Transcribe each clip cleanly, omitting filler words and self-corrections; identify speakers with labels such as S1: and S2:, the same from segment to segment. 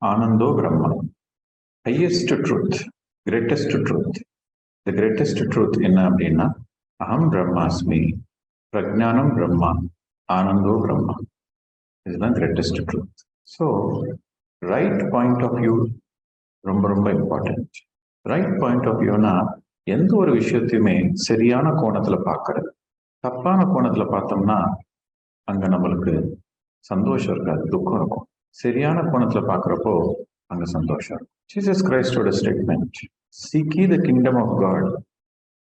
S1: ஆனந்தோ பிரம்மா. Highest truth, greatest truth. The greatest truth என்ன அப்படின்னா, அகம் பிரம்மாஸ்மி, பிரஜானம் பிரம்மா, ஆனந்தோ பிரம்மா. இதுதான் கிரேட்டஸ்ட் ட்ரூத். So right point of view ரொம்ப ரொம்ப இம்பார்ட்டன்ட். ரைட் பாயிண்ட் ஆஃப் வியூனா எந்த ஒரு விஷயத்தையுமே சரியான கோணத்துல பார்க்கறது. தப்பான கோணத்துல பார்த்தோம்னா அங்க நம்மளுக்கு சந்தோஷம் இருக்காது, துக்கம் இருக்கும். சரியான கோணத்துல பார்க்குறப்போ அங்க சந்தோஷம் இருக்கும். ஜீசஸ் கிரைஸ்டோட statement, "Seek ye the kingdom of God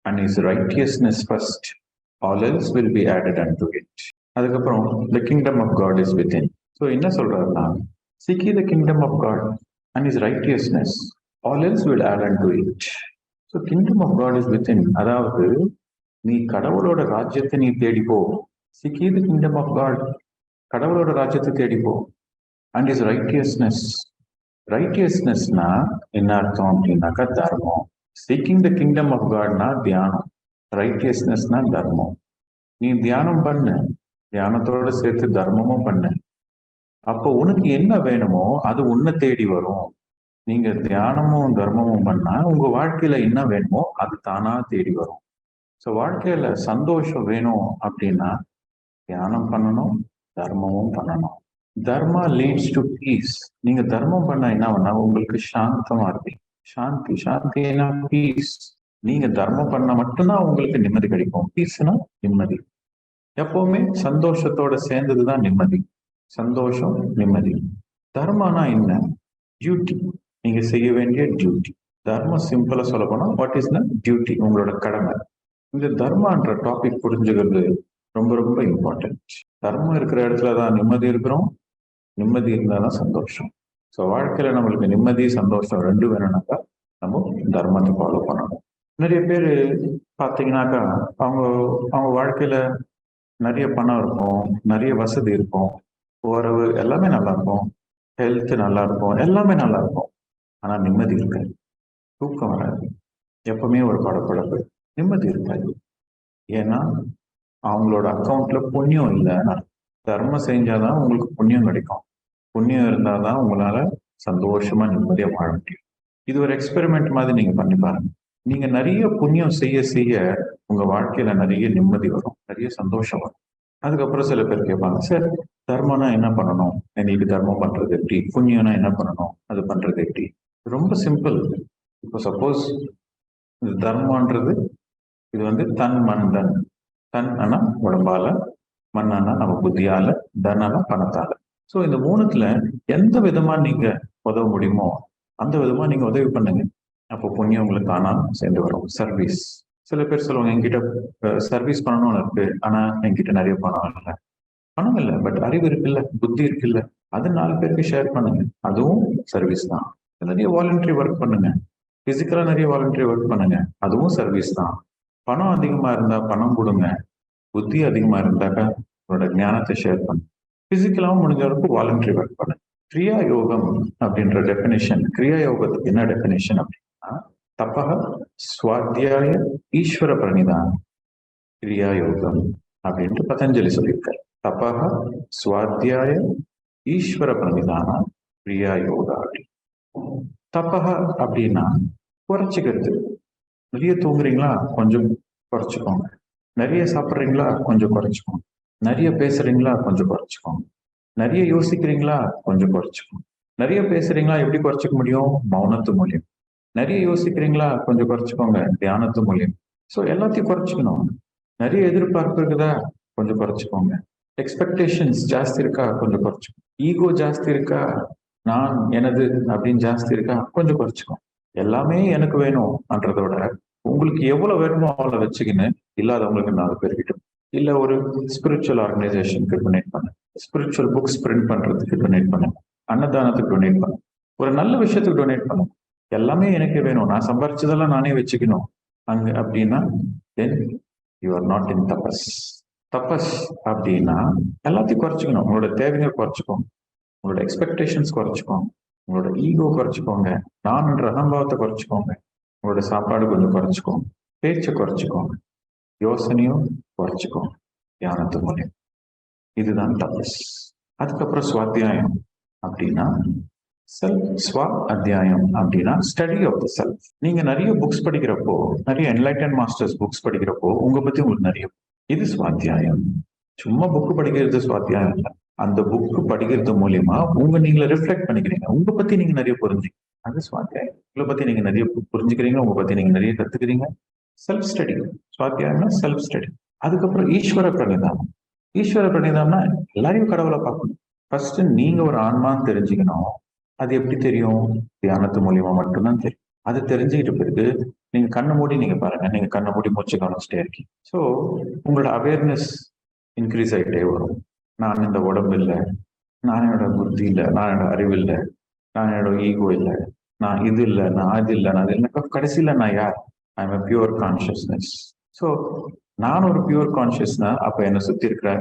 S1: and his righteousness first, all else will be added unto it." அதுக்கப்புறம் the kingdom of God is within. So என்ன சொல்றாருன்னா, "Seek ye the kingdom of God and his righteousness, all else will add unto it." So kingdom of God is within. அதாவது நீ கடவுளோட ராஜ்யத்தை நீ தேடிப்போ. Seek ye the kingdom of God, கடவுளோட ராஜ்யத்தை தேடிப்போ. And is righteousness. ரைட்டியஸ்னஸ்னா என்ன அர்த்தம் அப்படின்னாக்கா தர்மம். சீக்கிங் த கிங்டம் ஆஃப் காட்னா தியானம். ரைட்டியஸ்னஸ்னா தர்மம். நீ தியானம் பண்ணு, தியானத்தோட சேர்த்து தர்மமும் பண்ணு. அப்போ உனக்கு என்ன வேணுமோ அது உன்னை தேடி வரும். நீங்க தியானமும் தர்மமும் பண்ணா உங்க வாழ்க்கையில என்ன வேணுமோ அது தானா தேடி வரும். ஸோ வாழ்க்கையில சந்தோஷம் வேணும் அப்படின்னா தியானம் பண்ணணும், தர்மமும் பண்ணணும். தர்மா லீட்ஸ் டு பீஸ். நீங்க தர்மம் பண்ண என்ன பண்ணா உங்களுக்கு சாந்தமா இருப்பீங்க. சாந்தி, சாந்தினா பீஸ். நீங்க தர்மம் பண்ண மட்டும்தான் உங்களுக்கு நிம்மதி கிடைக்கும். பீஸ்னா நிம்மதி. எப்பவுமே சந்தோஷத்தோட சேர்ந்ததுதான் நிம்மதி. சந்தோஷம், நிம்மதி. தர்மனா என்ன? டியூட்டி. நீங்க செய்ய வேண்டிய டியூட்டி. தர்மம் சிம்பிளா சொல்ல போனா வாட் இஸ் த டியூட்டி, உங்களோட கடமை. இந்த தர்மான்ற டாபிக் புரிஞ்சுக்கிறது ரொம்ப ரொம்ப இம்பார்ட்டன்ட். தர்மம் இருக்கிற இடத்துலதான் நிம்மதி இருக்கிறோம், நிம்மதி இருந்தாதான் சந்தோஷம். ஸோ வாழ்க்கையில நம்மளுக்கு நிம்மதி சந்தோஷம் ரெண்டு வேணும்னாக்கா நம்ம தர்மத்தை ஃபாலோ பண்ணணும். நிறைய பேர் பார்த்தீங்கன்னாக்கா அவங்க அவங்க வாழ்க்கையில நிறைய பணம் இருக்கும், நிறைய வசதி இருக்கும், உறவு எல்லாமே நல்லா இருக்கும், ஹெல்த் நல்லா இருக்கும், எல்லாமே நல்லா இருக்கும். ஆனா நிம்மதி இருக்காது, தூக்கம் வராது, எப்பவுமே ஒரு படப்படப்பு, நிம்மதி இருக்காது. ஏன்னா அவங்களோட அக்கௌண்ட்ல புண்ணியம் இல்லை. தர்மம் செஞ்சாதான் உங்களுக்கு புண்ணியம் கிடைக்கும். புண்ணியம் இருந்தாதான் உங்களால சந்தோஷமா நிம்மதியா வாழ முடியும். இது ஒரு எக்ஸ்பெரிமெண்ட் மாதிரி நீங்க பண்ணி பாருங்க. நீங்க நிறைய புண்ணியம் செய்ய செய்ய உங்க வாழ்க்கையில நிறைய நிம்மதி வரும், நிறைய சந்தோஷம் வரும். அதுக்கப்புறம் சில பேர் கேட்பாங்க, சார் தர்மம்னா என்ன பண்ணணும், இன்னைக்கு தர்மம் பண்றது எப்படி, புண்ணியம்னா என்ன பண்ணணும், அது பண்றது எப்படி? ரொம்ப சிம்பிள். இப்போ சப்போஸ் இந்த தர்மன்றது இது வந்து தன் மண் தன். தன் ஆனா உடம்பால, மண்ணானா நம்ம புத்தியால, தனானா பணத்தால. ஸோ இந்த மூணுத்துல எந்த விதமா நீங்க உதவ முடியுமோ அந்த விதமா நீங்க உதவி பண்ணுங்க. அப்போ புண்ணியம் உங்களுக்கு தானா சேர்ந்து வரும். சர்வீஸ். சில பேர் சொல்லுவாங்க, என்கிட்ட சர்வீஸ் பண்ணணும்னு இருக்கு, ஆனா என்கிட்ட நிறைய பணம் இல்லை. பணம் இல்லை, பட் அறிவு இருக்குல்ல, புத்தி இருக்குல்ல, அது 4 பேருக்கு ஷேர் பண்ணுங்க. அதுவும் சர்வீஸ் தான். நிறைய வாலண்டரி ஒர்க் பண்ணுங்க. பிசிக்கலா நிறைய வாலண்டரி ஒர்க் பண்ணுங்க, அதுவும் சர்வீஸ் தான். பணம் அதிகமா இருந்தா பணம் கொடுங்க, புத்தி அதிகமா இருந்தாக்கா உங்களோட ஞானத்தை ஷேர் பண்ணுங்க. பிசிக்கலாவும் முடிஞ்ச அளவுக்கு வாலண்டரி ஒர்க் பண்ணுங்க. கிரியா யோகம் அப்படின்ற டெபினேஷன், கிரியா யோகத்துக்கு என்ன டெபினேஷன் அப்படின்னா, தப்பக ஸ்வாத்தியாய ஈஸ்வர பிரணிதானம் கிரியா யோகம் அப்படின்ட்டு பதஞ்சலி சொல்லியிருக்காரு. தப்பக ஸ்வாத்தியாய ஈஸ்வர பிரணிதானம் கிரியா யோகா. அப்படி தப்பக அப்படின்னா குறைச்சிக்கிறது. நிறைய தூங்குறீங்களா, கொஞ்சம் குறைச்சிக்கோங்க. நிறைய சாப்பிட்றீங்களா, கொஞ்சம் குறைச்சிக்கோங்க. நிறைய பேசுறீங்களா, கொஞ்சம் குறைச்சிக்கோங்க. நிறைய யோசிக்கிறீங்களா, கொஞ்சம் குறைச்சிக்கோங்க. நிறைய பேசுறீங்களா, எப்படி குறைச்சிக்க முடியும்? மௌனத்து மூலியம். நிறைய யோசிக்கிறீங்களா, கொஞ்சம் குறைச்சிக்கோங்க, தியானத்து மூலியம். ஸோ எல்லாத்தையும் குறைச்சிக்கணும். நிறைய எதிர்பார்ப்பு இருக்குதா, கொஞ்சம் குறைச்சிக்கோங்க. எக்ஸ்பெக்டேஷன்ஸ் ஜாஸ்தி இருக்கா, கொஞ்சம் குறைச்சிக்கோங்க. ஈகோ ஜாஸ்தி இருக்கா, நான் எனது அப்படின்னு ஜாஸ்தி இருக்கா, கொஞ்சம் குறைச்சிக்கோங்க. எல்லாமே எனக்கு வேணும்ன்றதோட உங்களுக்கு எவ்வளவு வேணுமோ அவ்வளோ வச்சுக்கின்னு இல்லாதவங்களுக்கு 4 பேர்கிட்ட, இல்ல ஒரு ஸ்பிரிச்சுவல் ஆர்கனைசேஷனுக்கு டொனேட் பண்ணு, ஸ்பிரிச்சுவல் புக்ஸ் பிரிண்ட் பண்றதுக்கு டொனேட் பண்ணு, அன்னதானத்துக்கு டொனேட் பண்ணு, ஒரு நல்ல விஷயத்துக்கு டொனேட் பண்ணு. எல்லாமே எனக்கு வேணும், நான் சம்பாரிச்சதெல்லாம் நானே வச்சுக்கணும் அங்க அப்படின்னா then you are not in தபஸ். தபஸ் அப்படின்னா எல்லாத்தையும் குறைச்சிக்கணும். உங்களோட தேவைகளை குறைச்சிக்கோங்க, உங்களோட எக்ஸ்பெக்டேஷன்ஸ் குறைச்சிக்கோங்க, உங்களோட ஈகோ குறைச்சிக்கோங்க, நான்ன்ற அகம்பாவத்தை குறைச்சிக்கோங்க, உங்களோட சாப்பாடு கொஞ்சம் குறைச்சிக்கோங்க, பேச்சை குறைச்சிக்கோங்க, யோசனையும் குறைச்சிக்கோங்க தியானத்து மூலியம். இதுதான் தபஸ். அதுக்கப்புறம் சுவாத்தியாயம் அப்படின்னா ஸ்வ அத்தியாயம் அப்படின்னா ஸ்டடி ஆஃப் த செல்ஃப். நீங்க நிறைய புக்ஸ் படிக்கிறப்போ, நிறைய என்லைட்டன் மாஸ்டர்ஸ் புக்ஸ் படிக்கிறப்போ உங்க பத்தி உங்களுக்கு நிறைய, இது சுவாத்தியாயம். சும்மா புக் படிக்கிறது சுவாத்தியாயம் இல்லை. அந்த புக் படிக்கிறது மூலியமா நீங்களை ரிஃப்ளெக்ட் பண்ணிக்கிறீங்க, உங்க பத்தி நீங்க நிறைய புரிஞ்சுக்கிறீங்க, அது சுவாத்தியாயம். உங்களை பத்தி நீங்க நிறைய புரிஞ்சுக்கிறீங்க, உங்க பத்தி நீங்க நிறைய கத்துக்கிறீங்க. செல்ஃப் ஸ்டடி, சுவாத்தியாயம்னா செல்ஃப் ஸ்டடி. அதுக்கப்புறம் ஈஸ்வர பிரணிதானம். ஈஸ்வர பிரணிதானம்னா எல்லாரையும் கடவுளை பார்க்கணும். ஃபர்ஸ்ட் நீங்க ஒரு ஆன்மான்னு தெரிஞ்சுக்கணும். அது எப்படி தெரியும்? தியானத்து மூலியமா மட்டும்தான் தெரியும். அது தெரிஞ்சுக்கிட்ட பிறகு நீங்க கண்ணை மூடி நீங்க பாருங்க, நீங்க கண்ணை மூடி மூச்சு கவனிச்சுட்டே இருக்கீங்க. ஸோ உங்களோட அவேர்னஸ் இன்க்ரீஸ் ஆகிட்டே வரும். நான் இந்த உடம்பு இல்லை, நான் என்னோட புத்தி இல்லை, நான் என்னோட அறிவு இல்லை, நான் என்னோட ஈகோ இல்லை, நான் இது இல்லை, நான் அது இல்லை, நான் அது இல்லை. கடைசியில் நான் யார்? I am pure consciousness. So நான் ஒரு பியூர் கான்சியஸ்னா அப்ப என்னை சுத்தி இருக்கிற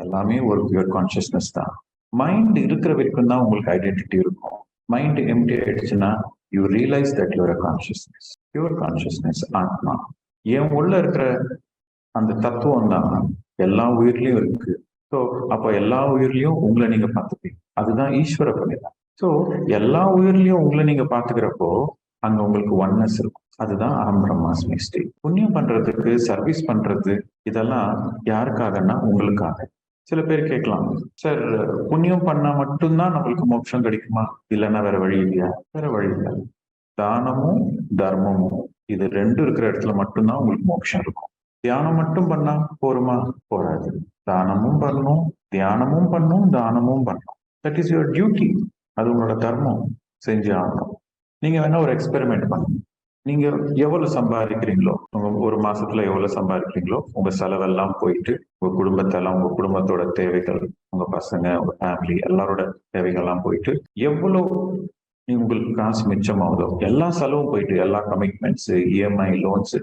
S1: எல்லாமே ஒரு பியூர் கான்சியஸ்னஸ் தான். மைண்ட் இருக்கிற வரைக்கும் தான் உங்களுக்கு ஐடென்டிட்டி இருக்கும். மைண்ட் எம்டி ஆயிடுச்சுன்னா you realise that your consciousness, pure consciousness, ஆத்மா. என் உள்ள இருக்கிற அந்த தத்துவம் தான் எல்லா உயிர்லயும் இருக்கு. ஸோ அப்போ எல்லா உயிர்லயும் உங்களை நீங்க பார்த்துப்பீங்க. அதுதான் ஈஸ்வர பண்ணிதான். ஸோ எல்லா உயிர்லயும் உங்களை நீங்க பார்த்துக்கிறப்போ அங்க உங்களுக்கு ஒன்னஸ் இருக்கும். அதுதான் அகம் பிரம்மாஸ்மி ஸ்டேட். புண்ணியம் பண்றதுக்கு, சர்வீஸ் பண்றது, இதெல்லாம் யாருக்காகன்னா உங்களுக்காக. சில பேர் கேட்கலாம், சார் புண்ணியம் பண்ணா மட்டும்தான் நம்மளுக்கு மோட்சம் கிடைக்குமா? இல்லைன்னா வேற வழி இல்லையா? வேற வழி இல்லை. தானமும் தர்மமும் இது ரெண்டும் இருக்கிற இடத்துல மட்டும்தான் உங்களுக்கு மோட்சம் இருக்கும். தியானம் மட்டும் பண்ணா போருமா? போராது. தானமும் பண்ணணும், தியானமும் பண்ணும், தானமும் பண்ணணும். That is your duty. அது உங்களோட தர்மம், செஞ்சு ஆகணும். நீங்க வேணா ஒரு எக்ஸ்பெரிமெண்ட் பண்ணுங்க. நீங்க எவ்வளவு சம்பாதிக்கிறீங்களோ, உங்க ஒரு மாசத்துல எவ்வளவு சம்பாதிக்கிறீங்களோ, உங்க செலவெல்லாம் போயிட்டு உங்க குடும்பத்தெல்லாம், உங்க குடும்பத்தோட தேவைகள், உங்க பசங்க, உங்க ஃபேமிலி எல்லாரோட தேவைகள்லாம் போயிட்டு எவ்வளவு உங்களுக்கு காசு மிச்சமாகுதோ எல்லா செலவும் போயிட்டு, எல்லா கமிட்மெண்ட்ஸ், இஎம்ஐ, லோன்ஸ்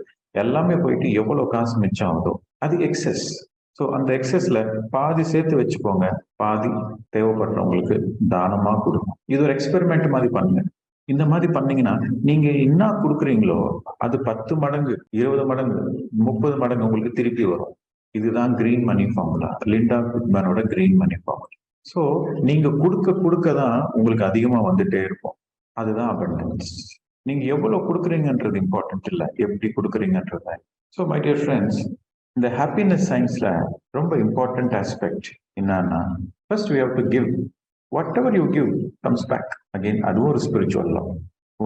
S1: எல்லாமே போயிட்டு எவ்வளவு காசு மிச்சம் ஆகுதோ அது எக்ஸஸ். ஸோ அந்த எக்ஸஸ்ல பாதி சேர்த்து வச்சுக்கோங்க, பாதி தேவைப்படுறவங்களுக்கு தானமா கொடுக்கும். இது ஒரு எக்ஸ்பெரிமெண்ட் மாதிரி பண்ணுங்க. இந்த மாதிரி பண்ணீங்கன்னா நீங்க என்ன கொடுக்குறீங்களோ அது 10 மடங்கு, 20 மடங்கு, 30 மடங்கு உங்களுக்கு திருப்பி வரும். இதுதான் கிரீன் மணி ஃபார்முலா, லிண்டா குட்மேனோட கிரீன் மணி ஃபார்முலா. ஸோ நீங்க கொடுக்க தான் உங்களுக்கு அதிகமா வந்துட்டே இருக்கும். அதுதான் அபண்டன்ஸ். நீங்க எவ்வளவு கொடுக்குறீங்கன்றது இம்பார்ட்டன்ட் இல்லை, எப்படி கொடுக்குறீங்கன்றது. ஸோ மை டியர் ஃப்ரெண்ட்ஸ், இந்த ஹாப்பினஸ் சயின்ஸ்ல ரொம்ப இம்பார்ட்டன்ட் ஆஸ்பெக்ட் என்னன்னா, first we have to give. whatever you give comes back again. அது ஒரு ஸ்பிரிச்சுவல் லா.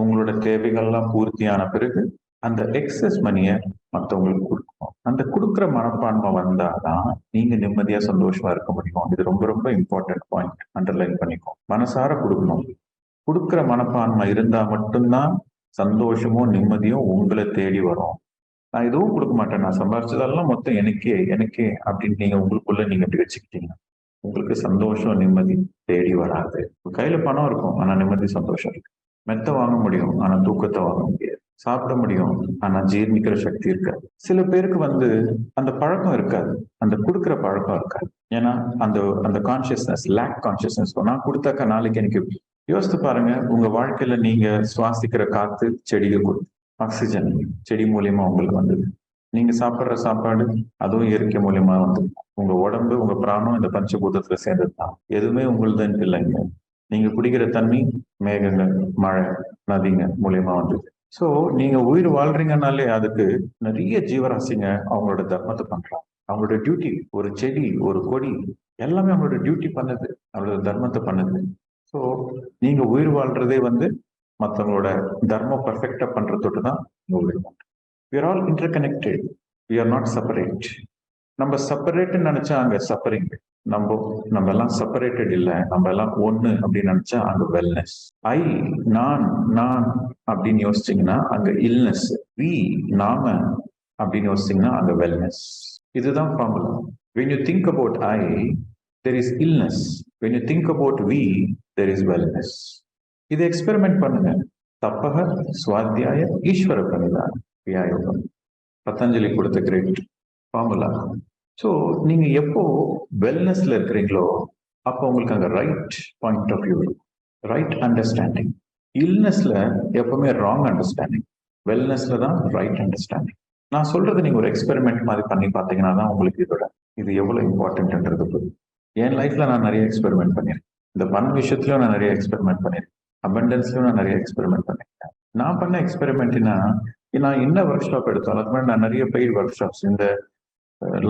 S1: உங்களோட தேவைகள்லாம் பூர்த்தியான பிறகு அந்த எக்ஸஸ் மணியை மற்றவங்களுக்கு கொடுக்கணும். அந்த கொடுக்குற மனப்பான்மை வந்தாதான் நீங்க நிம்மதியா சந்தோஷமா இருக்க முடியும். இது ரொம்ப ரொம்ப இம்பார்ட்டன்ட் பாயிண்ட், அண்டர்லைன் பண்ணிக்கோ. மனசார கொடுக்கணும். கொடுக்குற மனப்பான்மை இருந்தா மட்டும்தான் சந்தோஷமும் நிம்மதியும் உங்களை தேடி வரும். நான் எதுவும் கொடுக்க மாட்டேன், நான் சம்பாரிச்சதெல்லாம் மொத்தம் எனக்கே அப்படின்னு நீங்க உங்களுக்குள்ள நீங்க அப்படி வச்சுக்கிட்டீங்க, உங்களுக்கு சந்தோஷம் நிம்மதி தேடி வராது. கையில பணம் இருக்கும் ஆனா நிம்மதி சந்தோஷம் இருக்கு. மெத்த வாங்க முடியும் ஆனா தூக்கத்தை வாங்க முடியாது. சாப்பிட முடியும் ஆனா ஜீர்ணிக்கிற சக்தி இருக்காது. சில பேருக்கு அந்த பழக்கம் இருக்காது, அந்த கொடுக்குற பழக்கம் இருக்காது. ஏன்னா அந்த கான்சியஸ்னஸ், லேக் கான்சியஸ்னஸ். நான் கொடுத்தாக்கா நாளைக்கு எனக்கு. யோசித்து பாருங்க, உங்க வாழ்க்கையில நீங்க சுவாசிக்கிற காத்து செடிக்கு கொடுத்து, ஆக்சிஜன் செடி மூலியமா உங்களுக்கு வந்தது. நீங்க சாப்பிட்ற சாப்பாடு அதுவும் இயற்கை மூலியமா வந்து, உங்க உடம்பு, உங்க பிராணம் இந்த பஞ்சபூதத்துல சேர்ந்ததுதான். எதுவுமே உங்களுதுன்னு இல்லைங்க. நீங்க குடிக்கிற தண்ணி மேகங்கள், மழை, நதிங்க மூலியமா வந்தது. ஸோ நீங்க உயிர் வாழ்றீங்கன்னாலே அதுக்கு நிறைய ஜீவராசிங்க அவங்களோட தர்மத்தை பண்றாங்க. அவங்களோட டியூட்டி, ஒரு செடி, ஒரு கொடி எல்லாமே அவங்களோட டியூட்டி பண்ணுது, அவங்களோட தர்மத்தை பண்ணுது. ஸோ நீங்க உயிர் வாழ்றதே மற்றவங்களோட தர்மம் பர்ஃபெக்டா பண்றதோட்டு தான் உயிர் வாழ்றோம். We are all interconnected. We are not separate. நம்ம செப்பரேட்னு நினைச்சா அங்க சப்பரிங். நம்ம எல்லாம் செப்பரேட்டட் இல்லை, நம்ம எல்லாம் ஒண்ணு அப்படின்னு நினைச்சா அங்க வெல்னஸ். நான் அப்படின்னு யோசிச்சீங்கன்னா அங்க இல்னஸ். நாம அப்படின்னு யோசிச்சீங்கன்னா அங்க வெல்னஸ். இதுதான் formula. When you think about I, there is illness. When you think about we, there is wellness. இதை எக்ஸ்பெரிமெண்ட் பண்ணுங்க. தப்பக சுவாத்தியாய ஈஸ்வர பிரணிதானம் வியாயோகம், பதஞ்சலி கொடுத்த கிரேட் ஃபார்முலா. ஸோ நீங்க எப்போ வெல்னஸ்ல இருக்கிறீங்களோ அப்போ உங்களுக்கு அங்க right point of view, right understanding. இல்னஸ்ல எப்பவுமே ராங் அண்டர்ஸ்டாண்டிங், வெல்னஸ்ல தான் ரைட் அண்டர்ஸ்டாண்டிங். நான் சொல்றது நீங்க ஒரு எக்ஸ்பெரிமெண்ட் மாதிரி பண்ணி பார்த்தீங்கன்னா தான் உங்களுக்கு இது எவ்வளவு இம்பார்ட்டன்ட்ன்றது புரியும். என் லைஃப்ல நான் நிறைய எக்ஸ்பெரிமெண்ட் பண்ணியிருக்கேன். இந்த விஷயத்துலயும் நான் நிறைய எக்ஸ்பெரிமெண்ட் பண்ணியிருக்கேன். அபண்டன்ஸ்லயும் நான் நிறைய எக்ஸ்பெரிமெண்ட் பண்ணிருக்கேன். நான் பண்ண எக்ஸ்பெரிமெண்ட்னா, நான் என்ன ஒர்க் ஷாப் எடுத்தாலும் அதுக்கு முன்னாடி நான் நிறைய பெய்ட் ஒர்க் ஷாப்ஸ் இந்த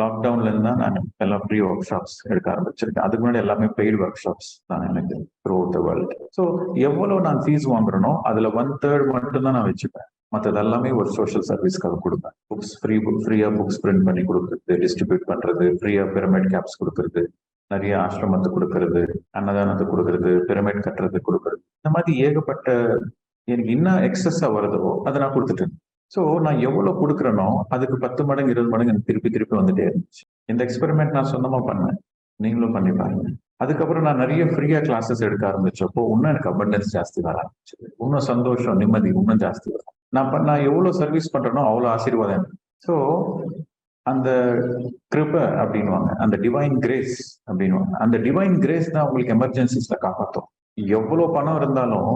S1: லாக்டவுன்ல இருந்து தான் நான் எல்லாம் ஃப்ரீ ஒர்க் ஷாப்ஸ் எடுக்க ஆரம்பிச்சிருக்கேன். அதுக்கு முன்னாடி எல்லாமே பெய்டு ஒர்க் ஷாப்ஸ் தான் எனக்கு த்ரூ த வேர்ல்டு. ஸோ எவ்வளவு நான் ஃபீஸ் வாங்குறனோ அதுல 1/3 மட்டும் தான் நான் வச்சுப்பேன். மற்றது எல்லாமே ஒரு சோஷியல் சர்வீஸ்க்காக கொடுப்பேன். புக்ஸ் ஃப்ரீயா புக்ஸ் பிரிண்ட் பண்ணி கொடுக்குறது, டிஸ்ட்ரிபியூட் பண்றது, ஃப்ரீயா பிரமிட் கேப்ஸ் கொடுக்கறது, நிறைய ஆசிரமத்துக்கு கொடுக்கறது, அன்னதானத்துக்கு கொடுக்கறது, பிரமிட் கட்டுறதுக்கு கொடுக்கறது, இந்த மாதிரி ஏகப்பட்ட எனக்கு என்ன எக்ஸஸா வருதோ அதை நான் கொடுத்துட்டு இருந்தேன். ஸோ நான் எவ்வளவு கொடுக்குறேனோ அதுக்கு 10 மடங்கு 20 மடங்கு எனக்கு திருப்பி வந்துட்டே இருந்துச்சு. இந்த எக்ஸ்பெரிமெண்ட் நான் சொந்தமா பண்ணேன், நீங்களும் பண்ணி பாருங்க. அதுக்கப்புறம் நான் நிறைய ஃப்ரீயா கிளாஸஸ் எடுக்க ஆரம்பிச்சப்போ இன்னும் எனக்கு அபண்டன்ஸ் ஜாஸ்தி வர ஆரம்பிச்சது. இன்னும் சந்தோஷம், நிம்மதி இன்னும் ஜாஸ்தி வரும். நான் எவ்வளவு சர்வீஸ் பண்றேனோ அவ்வளவு ஆசீர்வாதம். ஸோ அந்த கிருபை அப்படின்வாங்க, அந்த டிவைன் கிரேஸ் அப்படின்வாங்க. அந்த டிவைன் கிரேஸ் தான் உங்களுக்கு எமர்ஜென்சிஸ்ல காப்பாற்றும். எவ்வளவு பணம் இருந்தாலும்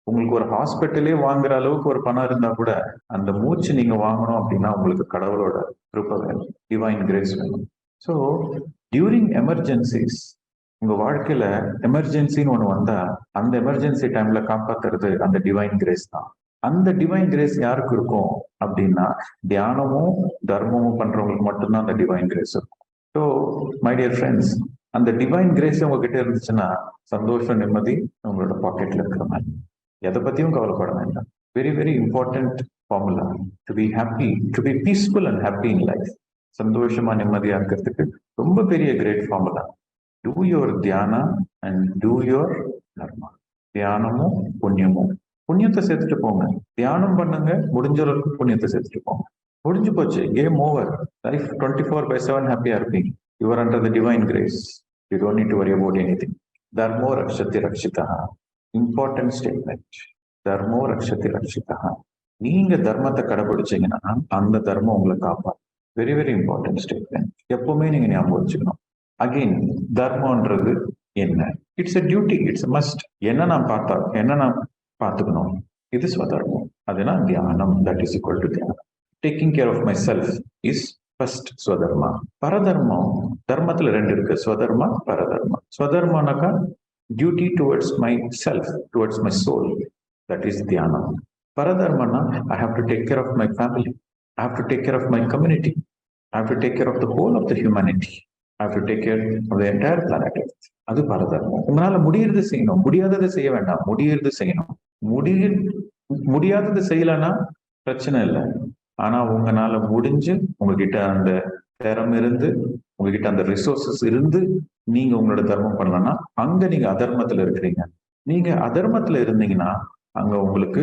S1: உங்களுக்கு ஒரு ஹாஸ்பிட்டலே வாங்குற அளவுக்கு ஒரு பணம் இருந்தா கூட அந்த மூச்சு நீங்க வாங்கணும் அப்படின்னா உங்களுக்கு கடவுளோட கிருபை வேணும், டிவைன் கிரேஸ் வேணும். ஸோ டியூரிங் எமர்ஜென்சிஸ், உங்க வாழ்க்கையில எமர்ஜென்சின்னு ஒண்ணு வந்தா அந்த எமர்ஜென்சி டைம்ல காப்பாத்துறது அந்த டிவைன் கிரேஸ் தான். அந்த டிவைன் கிரேஸ் யாருக்கு இருக்கும் அப்படின்னா, தியானமும் தர்மமும் பண்றவங்களுக்கு மட்டும்தான் அந்த டிவைன் கிரேஸ் இருக்கும். ஸோ மை டியர் ஃப்ரெண்ட்ஸ், அந்த டிவைன் கிரேஸ் உங்ககிட்ட இருந்துச்சுன்னா சந்தோஷம், நிம்மதி உங்களோட பாக்கெட்ல இருக்கிற மாதிரி. எதை பத்தியும் கவலைப்பட வேண்டாம். Very very important formula to be happy, to be peaceful and happy in life. சந்தோஷமா நிம்மதியா இருக்கிறதுக்கு ரொம்ப பெரிய great formula. Do your dhyana and do your dharma. தியானமும் புண்ணியமும். புண்ணியத்தை சேர்த்துட்டு போங்க, தியானம் பண்ணுங்க, முடிஞ்ச அளவுக்கு புண்ணியத்தை சேர்த்துட்டு போங்க. முடிஞ்சு போச்சு, கேம் ஓவர். லைஃ் 24/7 ஹாப்பியா இருப்பீங்க. You are under the divine grace. You don't need to worry about anything. தர்மோ ரக்ஷதி ரக்ஷிதா. Important statement. தர்மோ ரக்ஷதி ரக்ஷிதா. நீங்க தர்மத்தை கடைபிடிச்சீங்கன்னா அந்த தர்மம் உங்களை காப்பாற்றும். Very very important statement. எப்பவுமே நீங்க ஞாபகம் வச்சுக்கணும். அகெயின், தர்மன்றது என்ன? It's a duty, it's a must. என்ன நான் பார்த்துக்கணும், இது ஸ்வதர்மம். அதுனா தியானம். தட் இஸ் ஈக்குவல் டு தியானம். Taking care of myself is first swadharma. பரதர்மம், தர்மத்துல 2 இருக்கு, swadharma, பரதர்மா. ஸ்வதர்மானாக்கா duty towards myself, towards my soul, that is dhyana. Paradharmana, I have to take care of my family, I have to take care of my community, I have to take care of the whole of the humanity, I have to take care of the entire planet. அது பரதர்மம். உங்களால முடியறது செய்யணும், முடியாததை செய்ய வேண்டாம். முடியறது செய்யணும். முடியாதது செய்யலன்னா பிரச்சனை இல்லை. ஆனா உங்களால முடிஞ்சு, உங்ககிட்ட அந்த திறமை இருந்து, உங்ககிட்ட அந்த ரிசோர்சஸ் இருந்து நீங்க உங்களோட தர்மம் பண்ணலன்னா அங்க நீங்க அதர்மத்துல இருக்கிறீங்க. நீங்க அதர்மத்துல இருந்தீங்கன்னா அங்க உங்களுக்கு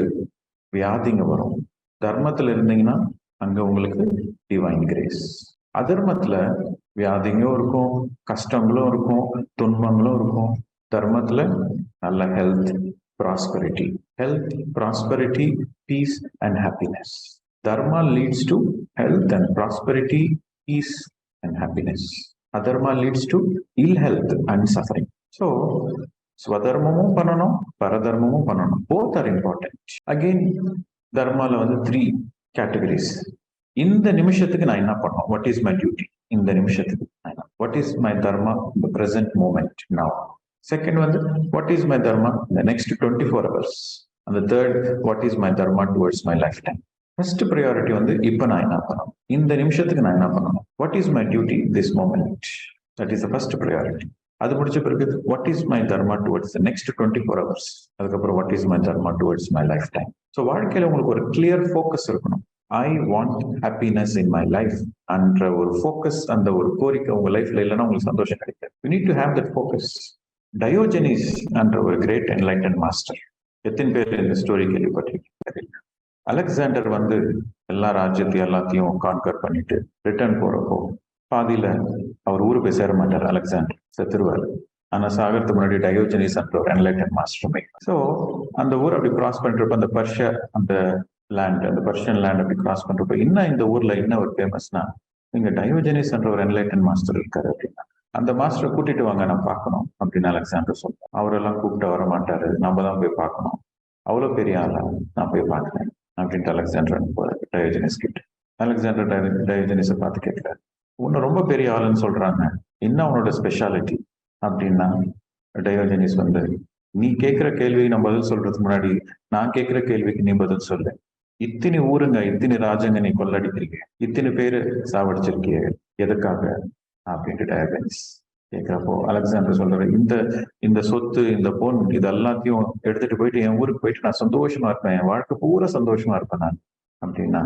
S1: வியாதிங்க வரும். தர்மத்துல இருந்தீங்கன்னா அங்க உங்களுக்கு டிவைன் கிரேஸ். அதர்மத்துல வியாதிங்களும் இருக்கும், கஷ்டங்களும் இருக்கும், துன்பங்களும் இருக்கும். தர்மத்துல நல்ல health, prosperity. Health, prosperity, peace and happiness. Dharma leads to health and prosperity, peace and happiness. Adharma leads to ill health and suffering. So, swadharmamum pananum, paradharmamum pananum. Both are important. Again, dharma la vandu 3 categories. இந்த நிமிஷத்துக்கு நான் என்ன பண்ணணும்? What is my duty? இந்த நிமிஷத்துக்கு what is my dharma in the present moment now? Second வந்து what is my dharma in the next 24 hours? And the third, what is my dharma towards my lifetime? First priority வந்து இப்ப நான் என்ன பண்ணணும், இந்த நிமிஷத்துக்கு நான் என்ன பண்ணணும். What is my duty this moment? That is the first priority. அது முடிச்ச பிறகு what is my Dharma towards the next 24 hours. அதுக்கப்புறம் what is my Dharma towards my life time. So வாழ்க்கையில உங்களுக்கு ஒரு கிளியர் ஃபோக்கஸ் இருக்கணும். I want happiness in my life என்ற ஒரு ஃபோக்கஸ், அந்த ஒரு கோரிக்கை உங்க லைஃப்ல இல்லைன்னா உங்களுக்கு சந்தோஷம் கிடைக்காது. You need to have that focus. Diogenes என்ற ஒரு கிரேட் என்லைட்டன் மாஸ்டர், எத்தனை பேர் இந்த ஸ்டோரி கேள்விப்பட்டிருக்கீங்க? அலெக்சாண்டர் வந்து எல்லா எல்லாத்தையும் கான்கர் பண்ணிட்டு ரிட்டர்ன் போறப்போ பாதியில அவர் ஊரு போய் சேர மாட்டார். அலெக்சாண்டர் செத்துருவாரு. ஆனா சாகரத்துக்கு முன்னாடி டயோஜெனிஸ் என்ற ஒரு என்லைட்டன் மாஸ்டர். ஸோ அந்த ஊர் அப்படி கிராஸ் பண்றப்ப அந்த பர்ஷியன் லேண்ட் அப்படி கிராஸ் பண்றப்ப இன்னும் இந்த ஊர்ல என்ன ஒரு ஃபேமஸ்னா, இங்க டயோஜெனிஸ் என்ற ஒரு என்லைட்டன் மாஸ்டர் இருக்காரு அப்படின்னா அந்த மாஸ்டரை கூட்டிட்டு வாங்க, நான் பார்க்கணும் அப்படின்னு அலெக்சாண்டர் சொல்றேன். அவரெல்லாம் கூப்பிட்டு வர மாட்டாரு, நம்ம தான் போய் பார்க்கணும். அவ்வளவு பெரிய ஆளா, நான் போய் பார்க்கிறேன் அப்படின்ட்டு அலெக்சாண்டர் டயோஜெனிஸ் கிட்ட. அலெக்சாண்டர் டயோஜெனிஸை பார்த்து கேட்கிறாரு, உன்னை ரொம்ப பெரிய ஆளுன்னு சொல்றாங்க, என்ன உன்னோட ஸ்பெஷாலிட்டி அப்படின்னா டயோஜெனிஸ் வந்து, நீ கேட்கிற கேள்விக்கு நான் பதில் சொல்றதுக்கு முன்னாடி நான் கேட்கிற கேள்விக்கு நீ பதில் சொல்லு. இத்தனை ஊருங்க, இத்தனை ராஜங்க நீ கொள்ளடிக்கிறீங்க, இத்தனை பேரு சாவடிச்சிருக்கிய, எதுக்காக அப்படின்ட்டு டயபெட்டிஸ் கேட்கிறப்போ அலெக்சாண்டர் சொல்றாரு, இந்த சொத்து, இந்த பொன், இது எல்லாத்தையும் எடுத்துட்டு போயிட்டு என் ஊருக்கு போயிட்டு நான் சந்தோஷமா இருப்பேன், என் வாழ்க்கை பூரா சந்தோஷமா இருப்பேன் நான் அப்படின்னா,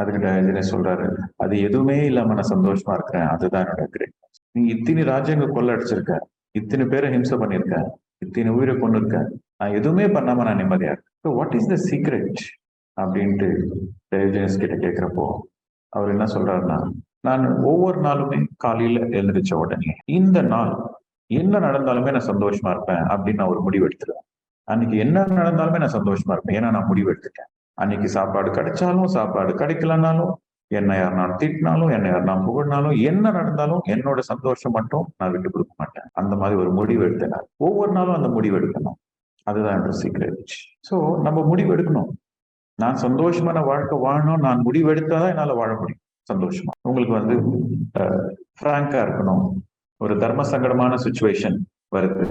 S1: அதுக்கு டயஜனஸ் சொல்றாரு, அது எதுவுமே இல்லாம நான் சந்தோஷமா இருக்கிறேன், அதுதான் என்னோட கிரேட்னஸ். நீ இத்தனை ராஜ்யங்க கொள்ள அடிச்சிருக்க, இத்தனை பேரை ஹிம்சை பண்ணிருக்க, இத்தனை உயிரை கொண்டு இருக்க, நான் எதுவுமே பண்ணாம நான் நிம்மதியா இருக்கேன். வாட் இஸ் த சீக்ரெட் அப்படின்ட்டு டயஜனஸ் கிட்ட கேட்கிறப்போ அவர் என்ன சொல்றாருன்னா, நான் ஒவ்வொரு நாளுமே காலையில எழுந்திரிச்ச உடனே இந்த நாள் என்ன நடந்தாலுமே நான் சந்தோஷமா இருப்பேன் அப்படின்னு நான் ஒரு முடிவு எடுத்துருவேன். அன்னைக்கு என்ன நடந்தாலுமே நான் சந்தோஷமா இருப்பேன், ஏன்னா நான் முடிவு எடுத்துட்டேன். அன்னைக்கு சாப்பாடு கிடைச்சாலும் சாப்பாடு கிடைக்கலனாலும், என்ன யாருனாலும் திட்டினாலும், என்ன யாருனா புகழ்னாலும், என்ன நடந்தாலும் என்னோட சந்தோஷம் மட்டும் நான் விட்டு கொடுக்க மாட்டேன். அந்த மாதிரி ஒரு முடிவு எடுத்தேன். ஒவ்வொரு நாளும் அந்த முடிவு எடுக்கணும். அதுதான் என்னோட சீக்ரெட். ஸோ நம்ம முடிவு எடுக்கணும். நான் சந்தோஷமான வாழ்க்கை வாழணும், நான் முடிவு எடுத்தாதான் என்னால வாழ முடியும் சந்தோஷமா. உங்களுக்கு பிராங்கா இருக்கணும். ஒரு தர்ம சங்கடமான சுச்சுவேஷன் வருது.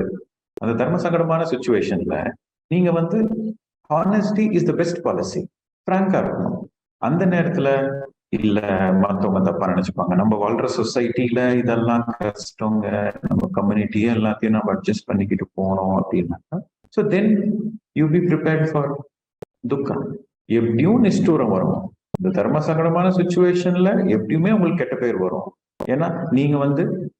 S1: அந்த தர்ம சங்கடமான சுச்சுவேஷன்ல நீங்க honesty is the best policy. பிராங்கா இருக்கணும். அந்த நேரத்துல இல்ல மத்தவங்க தப்பா நினைச்சுப்பாங்க, நம்ம வாழ்ற சொசைட்டில இதெல்லாம் கஷ்டங்க, நம்ம கம்யூனிட்டியே எல்லாத்தையும் நம்ம அட்ஜஸ்ட் பண்ணிக்கிட்டு போனோம் அப்படின்னாக்கா, so then you be prepared for துக்கம். எப்படியும் நிஷ்டூரம் வரும். இந்த தர்ம சங்கடமான சுச்சுவேஷன்ல எப்படியுமே உங்களுக்கு கெட்ட பேர் வரும். ஏன்னா நீங்க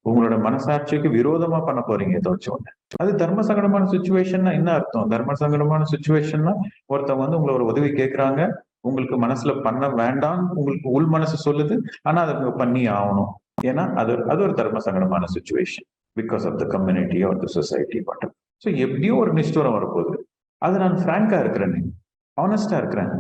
S1: உங்களோட மனசாட்சிக்கு விரோதமா பண்ண போறீங்க ஏதாச்சும் ஒண்ணு. அது தர்ம சங்கடமான சுச்சுவேஷன்னா என்ன அர்த்தம்? தர்ம சங்கடமான சுச்சுவேஷன்னா ஒருத்தவங்க உங்களை ஒரு உதவி கேட்கறாங்க, உங்களுக்கு மனசுல பண்ண வேண்டாம், உங்களுக்கு உள் மனசு சொல்லுது, ஆனா அதை பண்ணி ஆகணும். ஏன்னா அது ஒரு தர்ம சங்கடமான situation, because of the community or the society. But so எப்படியோ ஒரு நிஷ்டூரம் வரப்போகுது. அது நான் பிராங்கா இருக்கிறேன், ஆனஸ்டா இருக்கிறேன்.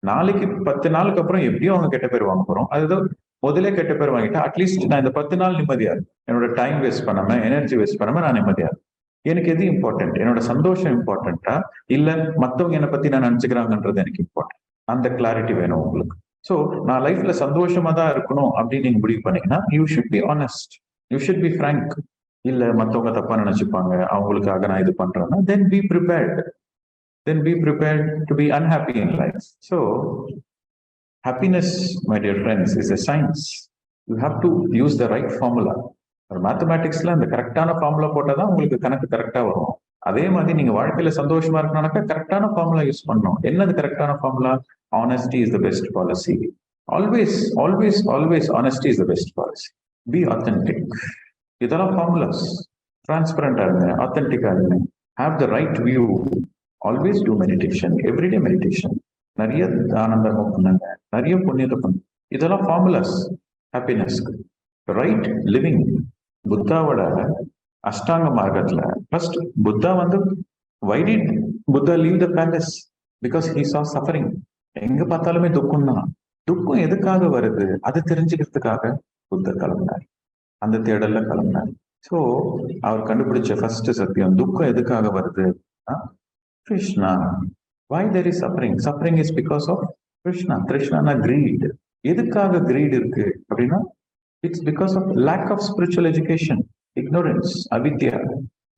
S1: நாளைக்கு 10 நாளுக்கு அப்புறம் எப்படியும் அவங்க கெட்ட பேர் வாங்க போறோம். அதுதான் முதலே கெட்ட பேர் வாங்கிட்டா அட்லீஸ்ட் நான் இந்த 10 நாள் நிம்மதியா இருக்கும். என்னோட டைம் வேஸ்ட் பண்ணாம, எனர்ஜி வேஸ்ட் பண்ணாம நான் நிம்மதியா இருக்கும். எனக்கு எது இம்பார்ட்டன்ட்? என்னோட சந்தோஷம் இம்பார்ட்டன்டா இல்ல மத்தவங்க என்னை பத்தி நான் நினைச்சுக்கிறாங்கன்றது எனக்கு இம்பார்ட்டன்ட். அந்த கிளாரிட்டி வேணும் உங்களுக்கு. ஸோ நான் லைஃப்ல சந்தோஷமா தான் இருக்கணும் அப்படின்னு நீங்க முடிவு பண்ணீங்கன்னா, you should be honest, you should be frank. இல்ல மத்தவங்க தப்பா நினைச்சுப்பாங்க, அவங்களுக்காக நான் இது பண்றேன்னா, then be prepared. Then be prepared to be unhappy in life. So, happiness, my dear friends, is a science. You have to use the right formula. ஒரு மேத்தமேட்டிக்ஸ்ல அந்த கரெக்டான ஃபார்முலா போட்டாதான் உங்களுக்கு கணக்கு கரெக்டா வரும். அதே மாதிரி நீங்க வாழ்க்கையில சந்தோஷமா இருக்கணும்னாக்கா கரெக்டான ஃபார்முலா யூஸ் பண்ணணும். என்னது கரெக்டான formula? Honesty is the best policy. Always, always, always, honesty is the best policy. Be authentic. இதெல்லாம் ஃபார்முலாஸ். டிரான்ஸ்பரண்டா இருங்க, ஆத்தென்டிக்கா இருங்க. Have the right view. Always do meditation, everyday meditation. நிறைய ஆனந்தமா பண்ணுங்க, நிறைய புண்ணியத்தை பண்ணுங்க. இதெல்லாம் ஃபார்முலாஸ் ஹாப்பினஸ்க்கு. Right living. புத்தாவோட அஷ்டாங்க மார்க்கத்துல first Buddha why did Buddha leave the palace? Because he saw suffering. எங்க பார்த்தாலுமே துக்கம் தான். துக்கம் எதுக்காக வருது அது தெரிஞ்சுக்கிறதுக்காக புத்தர் கிளம்பினார், அந்த தேடல்ல கிளம்பினார். ஸோ அவர் கண்டுபிடிச்ச ஃபர்ஸ்ட் சத்தியம், துக்கம் எதுக்காக வருது? Krishna. Why there is suffering? Suffering is because of Krishna. Krishna greed. எதுக்காக greed இருக்கு அப்படின்னா, it's because of lack of spiritual education, ignorance, avidya.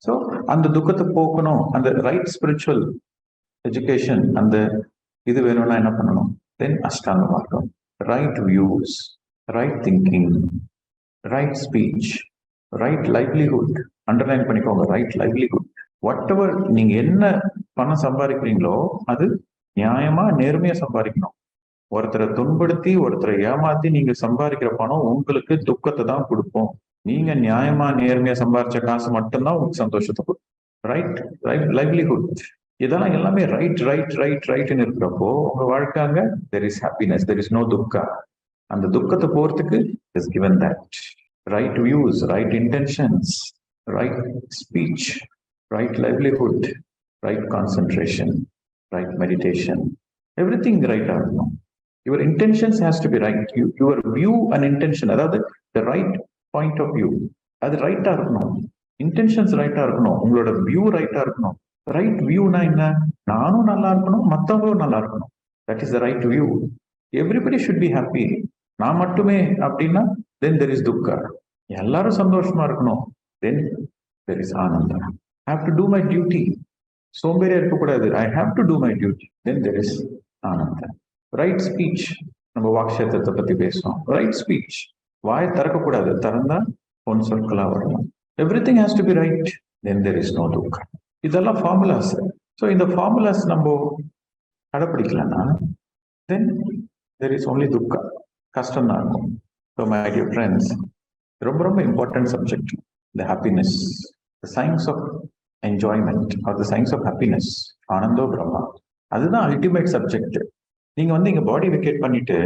S1: So அந்த துக்கத்தை போக்கணும், அந்த ரைட் ஸ்பிரிச்சுவல் எஜுகேஷன், அந்த இது வேணும்னா என்ன பண்ணணும்? தென் அஷ்டாங்க மார்க்கம். Right views, right thinking, right speech, right livelihood. Underline பண்ணிக்கோங்க, ரைட் லைவ்லிஹுட். வாட் எவர் நீங்க என்ன பணம் சம்பாதிக்கிறீங்களோ அது நியாயமா நேர்மையா சம்பாதிக்கணும். ஒருத்தரை துன்படுத்தி ஒருத்தரை ஏமாத்தி நீங்க சம்பாதிக்கிற பணம் உங்களுக்கு துக்கத்தை தான் கொடுப்போம். நீங்க நியாயமா நேர்மையா சம்பாதிச்ச காசு மட்டும்தான் உங்களுக்கு சந்தோஷத்தை கொடுக்கும். ரைட் ரைட் லைவ்லிஹுட், இதெல்லாம் எல்லாமே ரைட் ரைட் ரைட் ரைட்னு இருக்கிறப்போ உங்க வாழ்க்கைங்க there is happiness, there is no dukkha. அந்த துக்கத்தை போறதுக்கு is given that right views, right intentions, right speech, right livelihood, right concentration, right meditation, everything right out now. Your intentions has to be right. Your view and intention, அதாவது the right point of view, அது ரைட்டா இருக்கணும். Intentions ரைட்டா இருக்கணும், உங்களோட view ரைட்டா இருக்கணும். Right வியூனா என்ன? நானும் நல்லா இருக்கணும், மற்றவங்களும் நல்லா இருக்கணும். That is the right view. Everybody should be happy. நான் மட்டுமே அப்படின்னா தென் தெர் இஸ் துக்கா. எல்லாரும் சந்தோஷமா இருக்கணும், then there is ananda. I have to do my duty. சோம்பேறியா இருக்கக்கூடாது. I have to do my duty. Then there is ஆனந்தம். Right speech. நம்ம வாக்ஷேத்திரத்தை பத்தி பேசுவோம். Right speech. வாய் திறக்கக்கூடாது. திறந்தா பொன் சொற்களா வரணும். Everything has to be right. Then there is no dukkha. இதெல்லாம் ஃபார்முலாஸ். ஸோ இந்த ஃபார்முலாஸ் நம்ம கடைப்பிடிக்கலன்னா then there is only dukkha. கஷ்டம் தான் இருக்கும். ஸோ மை டியர் ஃப்ரெண்ட்ஸ், ரொம்ப ரொம்ப important subject the happiness, the science of enjoyment or the science of happiness, ஆனந்தோ பிரம்மா. அதுதான் அல்டிமேட் சப்ஜெக்ட். நீங்க வந்து இங்க பாடி வெக்கேட் பண்ணிட்டு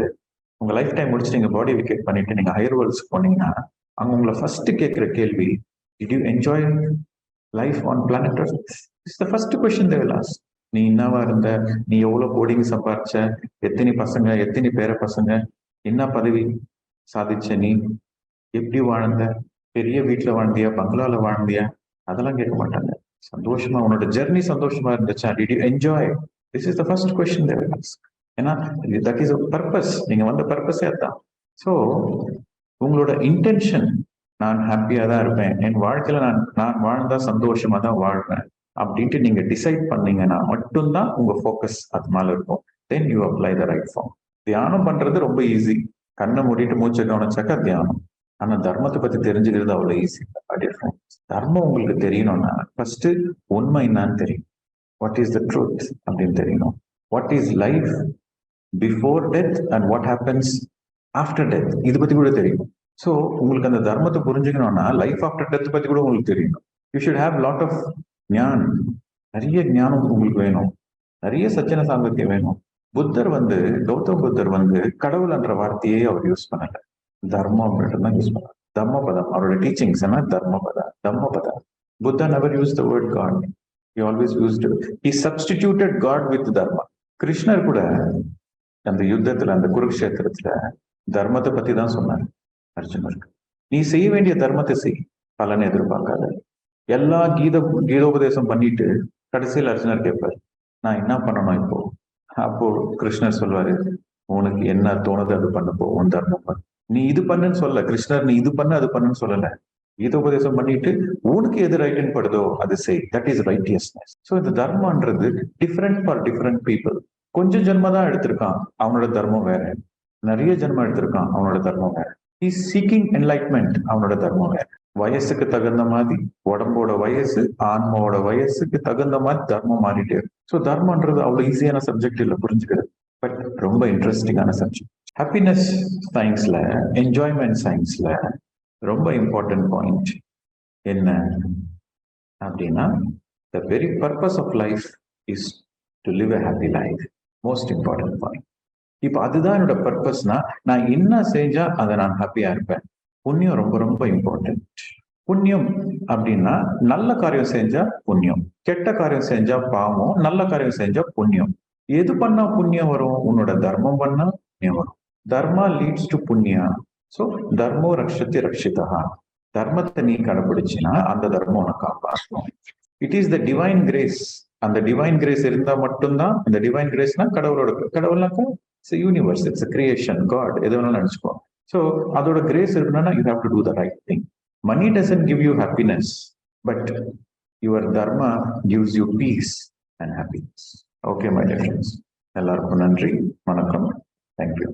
S1: உங்க லைஃப் டைம் முடிச்சுட்டு நீங்க பாடி வெக்கேட் பண்ணிட்டு நீங்க ஹையர் வேர்ல்ட்ஸ் போனீங்கன்னா அங்க உங்களை ஃபர்ஸ்ட் கேட்கிற கேள்வி, did you enjoy life on planet earth? It's the first question they will ask. நீ என்னவா இருந்த, நீ எவ்வளவு கோடிங் சம்பாரிச்ச, எத்தனை பசங்க, எத்தனை பேர பசங்க, என்ன பதவி சாதிச்ச, நீ எப்படி வாழ்ந்த, பெரிய வீட்டுல வாழ்ந்தியா, பங்களால வாழ்ந்தியா, அதெல்லாம் கேட்க மாட்டாங்க. சந்தோஷமா உன்னோட ஜெர்னி சந்தோஷமா இருந்துச்சா, did you enjoy? This is the first question they will ask. ஏன்னா தட் இஸ் பர்பஸ். நீங்க வந்த பர்பஸே அதான். ஸோ உங்களோட இன்டென்ஷன், நான் ஹாப்பியா தான் இருப்பேன், என் வாழ்க்கையில நான் வாழ்ந்தா சந்தோஷமா தான் வாழ்வேன் அப்படின்ட்டு நீங்க டிசைட் பண்ணீங்கன்னா மட்டும்தான் உங்க ஃபோக்கஸ் அது மேல இருக்கும். Then you apply the right form. தியானம் பண்றது ரொம்ப ஈஸி. கண்ணை மூடிட்டு மூச்சை கவனிச்சாக்கா தியானம். ஆனா தர்மத்தை பத்தி தெரிஞ்சுக்கிறது அவ்வளவு ஈஸி. தர்மம் உங்களுக்கு தெரியணும்னா ஃபர்ஸ்ட் உண்மை என்னன்னு தெரியும். வாட் இஸ் த ட்ரூத் அப்படின்னு தெரியணும். What is life before death and what happens after death, இது பத்தி கூட தெரியும். ஸோ உங்களுக்கு அந்த தர்மத்தை புரிஞ்சுக்கணும்னா லைஃப் ஆஃப்டர் டெத் பத்தி கூட உங்களுக்கு தெரியணும். You should have lot of ஞானம். நிறைய ஞானம் உங்களுக்கு வேணும். நிறைய சச்சன சாங்கத்தியம் வேணும். புத்தர் வந்து, கௌதம் புத்தர் வந்து கடவுள் என்ற வார்த்தையே அவர் யூஸ் பண்ணல, தர்மம் தான் யூஸ் பண்ணார். தர்மபதம் அவரோட டீச்சிங்ஸ் என்ன, தர்மபதம். Buddha never used the word God. He always used, he substituted God with dharma. கிருஷ்ணர் கூட அந்த யுத்தத்துல, அந்த குருக்ஷேத்திரத்துல தர்மத்தை பத்தி தான் சொன்னார் அர்ஜுனருக்கு. நீ செய்ய வேண்டிய தர்மத்தை செய், பலனை எதிர்பார்க்காத. எல்லா கீதோபதேசம் பண்ணிட்டு கடைசியில் அர்ஜுனர் கேட்பார், நான் என்ன பண்ணணும் இப்போ? அப்போ கிருஷ்ணர் சொல்வாரு, உனக்கு என்ன தோணுது அது பண்ண போ, உன் தர்மம் பண்ணு. நீ இது பண்ணுன்னு சொல்ல கிருஷ்ணர், நீ இது பண்ணு அது பண்ணுன்னு சொல்லல. கீதோபதேசம் பண்ணிட்டு உனக்கு எது ரைட்னு படுதோ அது செய். That is righteousness. ஸோ இந்த தர்மன்றது டிஃப்ரெண்ட் ஃபார் டிஃப்ரெண்ட் பீப்புள். கொஞ்சம் ஜென்ம தான் எடுத்திருக்கான், அவனோட தர்மம் வேற. நிறைய ஜென்மம் எடுத்திருக்கான், அவனோட தர்மம் வேற. இஸ் சீக்கிங் என்லைட்மெண்ட், அவனோட தர்மம் வேற. வயசுக்கு தகுந்த மாதிரி, உடம்போட வயசு, ஆன்மாவோட வயசுக்கு தகுந்த மாதிரி தர்மம் மாறிட்டே இருக்கு. ஸோ தர்மன்றது அவ்வளவு ஈஸியான சப்ஜெக்ட் இல்லை புரிஞ்சுக்கிறது, பட் ரொம்ப இன்ட்ரெஸ்டிங்கான சப்ஜெக்ட். ஹாப்பினஸ் சயின்ஸ்ல, என்ஜாய்மெண்ட் சயின்ஸ்ல ரொம்ப இம்பார்ட்டன்ட் பாயிண்ட் என்ன அப்படின்னா, the very purpose of life is to live a happy life. Most important point. இப்போ அதுதான் என்னோட பர்பஸ்னா, நான் என்ன செஞ்சா அதை நான் ஹாப்பியா இருப்பேன். புண்ணியம் ரொம்ப ரொம்ப இம்பார்ட்டன்ட். புண்ணியம் அப்படின்னா நல்ல காரியம் செஞ்சா புண்ணியம், கெட்ட காரியம் செஞ்சா பாவம், நல்ல காரியம் செஞ்சா புண்ணியம். எது பண்ணா புண்ணியம் வரும்? உன்னோட தர்மம் பண்ணா புண்ணியம் வரும். Dharma leads to punya. So தர்மோ ரக்ஷத்தி ரக்ஷிதா. தர்மத்தை நீ கடைபிடிச்சினா அந்த தர்மம் உனக்கு காப்பாற்றும். It is the divine grace. அந்த டிவைன் கிரேஸ் இருந்தா மட்டும்தான், அந்த டிவைன் கிரேஸ்னா கடவுள்னாக்கா it's universe, it's creation, God, எது வேணாலும் நினைச்சுக்கோ. ஸோ அதோட கிரேஸ் இருக்கணும்னா you have to do the right thing. Money doesn't give you happiness, but your dharma gives you peace and happiness. Okay my dear friends, எல்லாருக்கும் நன்றி, வணக்கம், தேங்க்யூ.